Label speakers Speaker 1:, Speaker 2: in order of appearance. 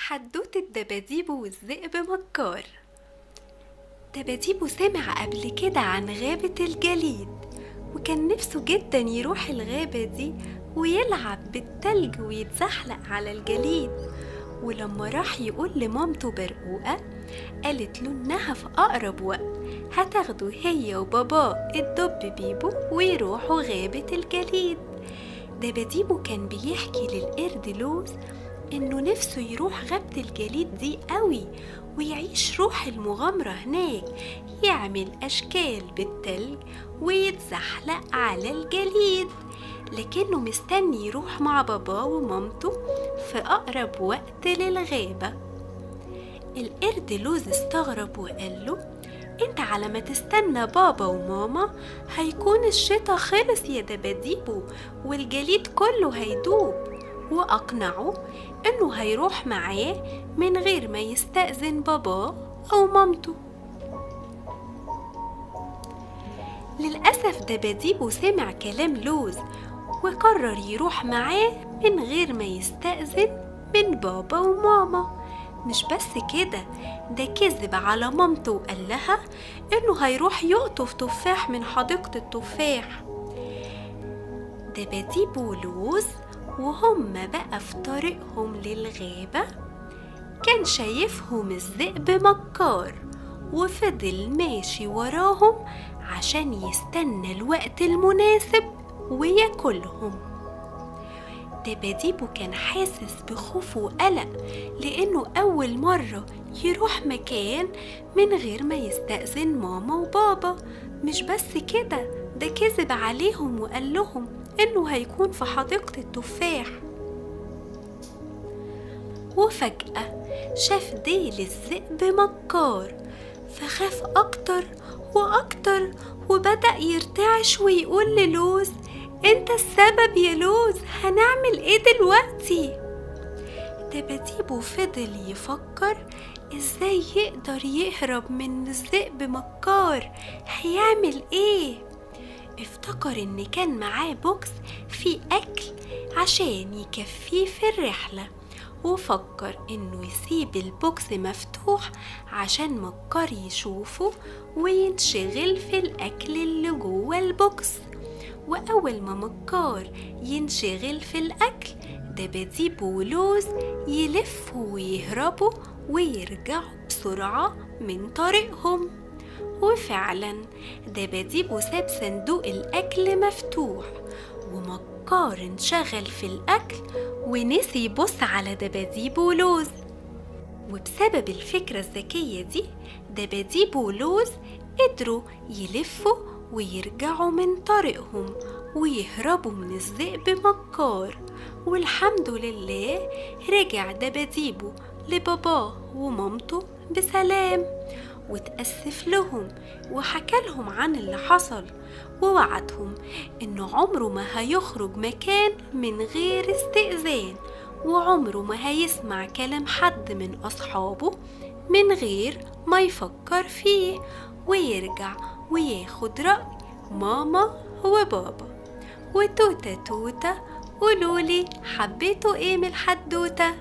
Speaker 1: حدوتة دباديبو والذئب مكار. دباديبو سمع قبل كده عن غابة الجليد، وكان نفسه جدا يروح الغابة دي ويلعب بالتلج ويتزحلق على الجليد. ولما راح يقول لمامته برقوقة، قالت له انها في اقرب وقت هتاخده هي وباباه الدب بيبو ويروحوا غابة الجليد. دباديبو كان بيحكي للقرد لوز انه نفسه يروح غابة الجليد دي قوي ويعيش روح المغامرة هناك، يعمل اشكال بالتلج ويتزحلق على الجليد، لكنه مستني يروح مع باباه ومامته في اقرب وقت للغابة. القرد لوز استغرب وقال له: انت على ما تستنى بابا وماما هيكون الشتا خلص يا دباديبو والجليد كله هيدوب. وأقنعه إنه هيروح معاه من غير ما يستأذن باباه أو مامته. للأسف دباديبو سمع كلام لوز وقرر يروح معاه من غير ما يستأذن من بابا وماما. مش بس كده، ده كذب على مامته وقال لها إنه هيروح يقطف تفاح من حديقة التفاح. دباديبو ولوز وهم بقى في طريقهم للغابة كان شايفهم الذئب مكار، وفضل ماشي وراهم عشان يستنى الوقت المناسب وياكلهم. دباديبو كان حاسس بخوف وقلق لأنه أول مرة يروح مكان من غير ما يستأذن ماما وبابا. مش بس كده، ده كذب عليهم وقال لهم إنه هيكون في حديقة التفاح. وفجأة شاف ديل الذئب مكار، فخاف أكتر وأكتر وبدأ يرتعش ويقول للوز: انت السبب يا لوز، هنعمل ايه دلوقتي؟ دباديبو فضل يفكر ازاي يقدر يهرب من الذئب مكار، هيعمل ايه؟ افتكر ان كان معاه بوكس فيه اكل عشان يكفيه في الرحلة، وفكر انه يسيب البوكس مفتوح عشان مكار يشوفه وينشغل في الاكل اللي جوه البوكس. وأول ما مكار ينشغل في الأكل، دباديبو ولوز يلفوا ويهربوا ويرجعوا بسرعة من طريقهم. وفعلا دباديبو ساب صندوق الأكل مفتوح، ومكار انشغل في الأكل ونسي يبص على دباديبو ولوز. وبسبب الفكرة الذكية دي دباديبو ولوز قدروا يلفوا ويرجعوا من طريقهم ويهربوا من الذئب مكار. والحمد لله رجع دباديبو لباباه ومامته بسلام، وتأسف لهم وحكى لهم عن اللي حصل، ووعدهم انه عمره ما هيخرج مكان من غير استئذان، وعمره ما هيسمع كلام حد من أصحابه من غير ما يفكر فيه، ويرجع وياخد رأي ماما وبابا. وتوتة توتة قولولي حبيتوا ايه من الحدوتة؟